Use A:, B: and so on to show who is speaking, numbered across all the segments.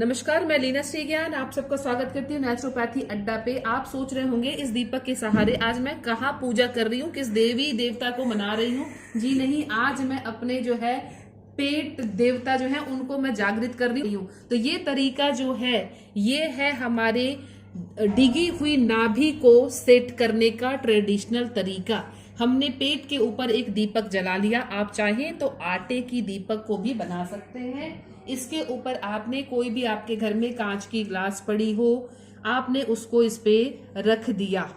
A: नमस्कार, मैं लीना श्री ज्ञान आप सबका स्वागत करती हूँ नेचुरोपैथी अड्डा पे। आप सोच रहे होंगे इस दीपक के सहारे आज मैं कहाँ पूजा कर रही हूँ, किस देवी देवता को मना रही हूँ। जी नहीं, आज मैं अपने जो है पेट देवता जो है उनको मैं जागृत कर रही हूँ। तो ये तरीका जो है ये है हमारे डिगी हुई नाभि को सेट करने का ट्रेडिशनल तरीका। हमने पेट के ऊपर एक दीपक जला लिया। आप चाहें तो आटे की दीपक को भी बना सकते हैं। इसके ऊपर आपने कोई भी आपके घर में कांच की ग्लास पड़ी हो, आपने उसको इस पे रख दिया।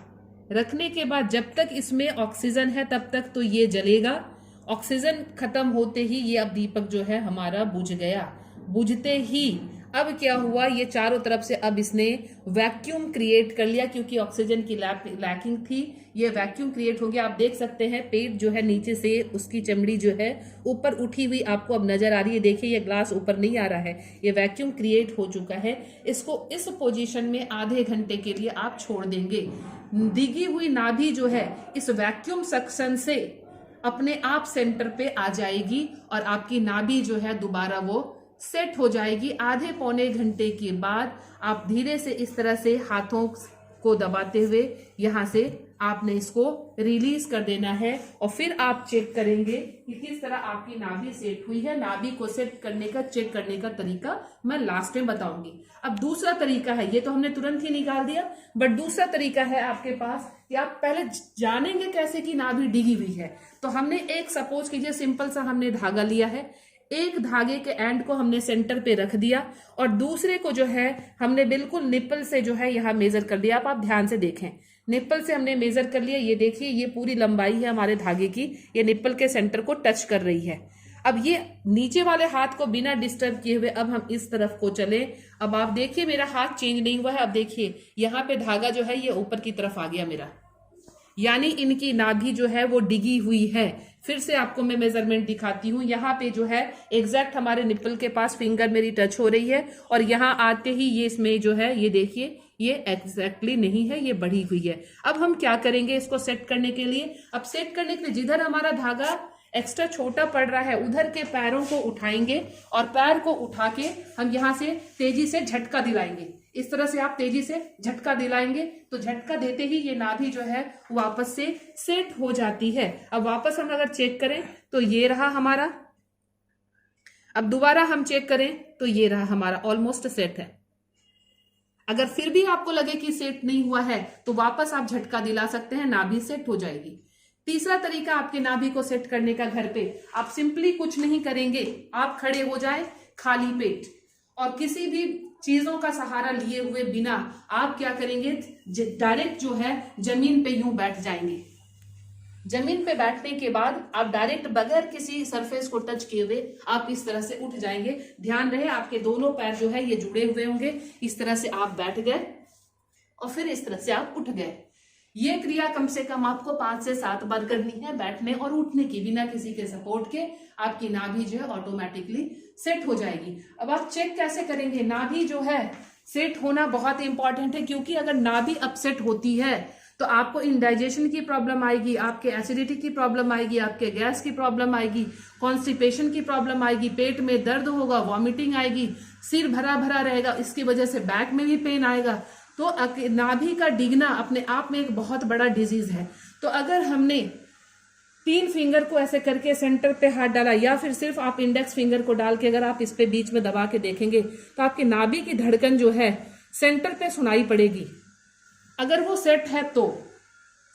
A: रखने के बाद जब तक इसमें ऑक्सीजन है तब तक तो ये जलेगा। ऑक्सीजन खत्म होते ही ये अब दीपक जो है हमारा बुझ गया। बुझते ही अब क्या हुआ, ये चारों तरफ से अब इसने वैक्यूम क्रिएट कर लिया, क्योंकि ऑक्सीजन की लैकिंग थी। ये वैक्यूम क्रिएट हो गया। आप देख सकते हैं पेट जो है नीचे से उसकी चमड़ी जो है ऊपर उठी हुई आपको अब नजर आ रही है। देखिए ये ग्लास ऊपर नहीं आ रहा है, ये वैक्यूम क्रिएट हो चुका है। इसको इस पोजीशन में आधे घंटे के लिए आप छोड़ देंगे। दिगी हुई नाभि जो है इस वैक्यूम सक्शन से अपने आप सेंटर पे आ जाएगी और आपकी नाभि जो है दोबारा वो सेट हो जाएगी। आधे पौने घंटे के बाद आप धीरे से इस तरह से हाथों को दबाते हुए यहां से आपने इसको रिलीज कर देना है और फिर आप चेक करेंगे कि किस तरह आपकी नाभि सेट हुई है। नाभि को सेट करने का चेक करने का तरीका मैं लास्ट में बताऊंगी। अब दूसरा तरीका है, ये तो हमने तुरंत ही निकाल दिया, बट दूसरा तरीका है आपके पास कि आप पहले जानेंगे कैसे कि नाभि डिगी हुई है। तो हमने एक सपोज कीजिए सिंपल सा हमने धागा लिया है, एक धागे के एंड को हमने सेंटर पे रख दिया और दूसरे को जो है हमने बिल्कुल निप्पल से जो है यहाँ मेजर कर दिया। आप ध्यान से देखें, निप्पल से हमने मेजर कर लिया। ये देखिए ये पूरी लंबाई है हमारे धागे की, ये निप्पल के सेंटर को टच कर रही है। अब ये नीचे वाले हाथ को बिना डिस्टर्ब किए हुए अब हम इस तरफ को चले। अब आप देखिए मेरा हाथ चेंज नहीं हुआ है। अब देखिए यहाँ पे धागा जो है ये ऊपर की तरफ आ गया मेरा, यानी इनकी नाभि जो है वो डिगी हुई है। फिर से आपको मैं मेजरमेंट दिखाती हूँ। यहाँ पे जो है एग्जैक्ट हमारे निप्पल के पास फिंगर मेरी टच हो रही है और यहाँ आते ही ये इसमें जो है ये देखिए ये एग्जैक्टली नहीं है, ये बढ़ी हुई है। अब हम क्या करेंगे इसको सेट करने के लिए? अब सेट करने के लिए जिधर हमारा धागा एक्स्ट्रा छोटा पड़ रहा है उधर के पैरों को उठाएंगे और पैर को उठा के हम यहाँ से तेजी से झटका दिलाएंगे। इस तरह से आप तेजी से झटका दिलाएंगे तो झटका देते ही ये नाभि जो है वापस से सेट हो जाती है। अब वापस हम अगर चेक करें तो ये रहा हमारा। अब दोबारा हम चेक करें तो ये रहा हमारा, ऑलमोस्ट सेट है। अगर फिर भी आपको लगे कि सेट नहीं हुआ है तो वापस आप झटका दिला सकते हैं, नाभि सेट हो जाएगी। तीसरा तरीका आपके नाभि को सेट करने का, घर पे आप सिंपली कुछ नहीं करेंगे, आप खड़े हो जाए खाली पेट और किसी भी चीजों का सहारा लिए हुए बिना आप क्या करेंगे, डायरेक्ट जो है जमीन पे यूं बैठ जाएंगे। जमीन पे बैठने के बाद आप डायरेक्ट बगैर किसी सरफेस को टच किए हुए आप इस तरह से उठ जाएंगे। ध्यान रहे आपके दोनों पैर जो है ये जुड़े हुए होंगे। इस तरह से आप बैठ गए और फिर इस तरह से आप उठ गए। ये क्रिया कम से कम आपको 5 से 7 बार करनी है, बैठने और उठने की, बिना किसी के सपोर्ट के। आपकी नाभि जो है ऑटोमेटिकली सेट हो जाएगी। अब आप चेक कैसे करेंगे? नाभि जो है सेट होना बहुत इंपॉर्टेंट है, क्योंकि अगर नाभि अपसेट होती है तो आपको इंडाइजेशन की प्रॉब्लम आएगी, आपके एसिडिटी की प्रॉब्लम आएगी, आपके गैस की प्रॉब्लम आएगी, कॉन्स्टिपेशन की प्रॉब्लम आएगी, पेट में दर्द होगा, वॉमिटिंग आएगी, सिर भरा भरा रहेगा, इसकी वजह से बैक में भी पेन आएगा। तो नाभि का डिगना अपने आप में एक बहुत बड़ा डिजीज है। तो अगर हमने 3 फिंगर को ऐसे करके सेंटर पे हाथ डाला या फिर सिर्फ आप इंडेक्स फिंगर को डाल के अगर आप इस पे बीच में दबा के देखेंगे तो आपकी नाभि की धड़कन जो है सेंटर पे सुनाई पड़ेगी। अगर वो सेट है तो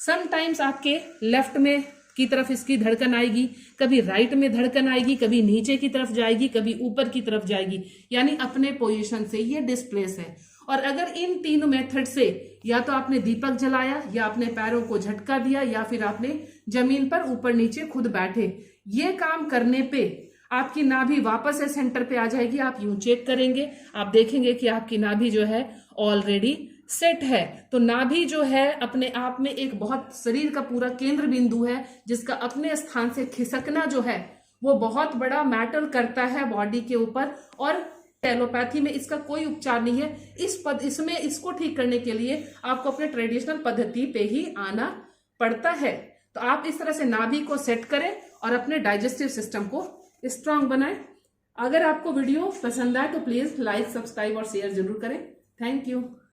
A: समटाइम्स आपके लेफ्ट में की तरफ इसकी धड़कन आएगी, कभी राइट में धड़कन आएगी, कभी नीचे की तरफ जाएगी, कभी ऊपर की तरफ जाएगी, यानी अपने पोजीशन से ये डिस्प्लेस है। और अगर इन 3 मेथड से या तो आपने दीपक जलाया या अपने पैरों को झटका दिया या फिर आपने जमीन पर ऊपर नीचे खुद बैठे, ये काम करने पे आपकी नाभि वापस से सेंटर पे आ जाएगी। आप यूं चेक करेंगे, आप देखेंगे कि आपकी नाभि जो है ऑलरेडी सेट है। तो नाभि जो है अपने आप में एक बहुत शरीर का पूरा केंद्र बिंदु है, जिसका अपने स्थान से खिसकना जो है वो बहुत बड़ा मैटर करता है बॉडी के ऊपर। और एलोपैथी में इसका कोई उपचार नहीं है। इसमें इसको ठीक करने के लिए आपको अपने ट्रेडिशनल पद्धति पे ही आना पड़ता है। तो आप इस तरह से नाभि को सेट करें और अपने डाइजेस्टिव सिस्टम को स्ट्रांग बनाएं। अगर आपको वीडियो पसंद आए तो प्लीज लाइक, सब्सक्राइब और शेयर जरूर करें। Thank you.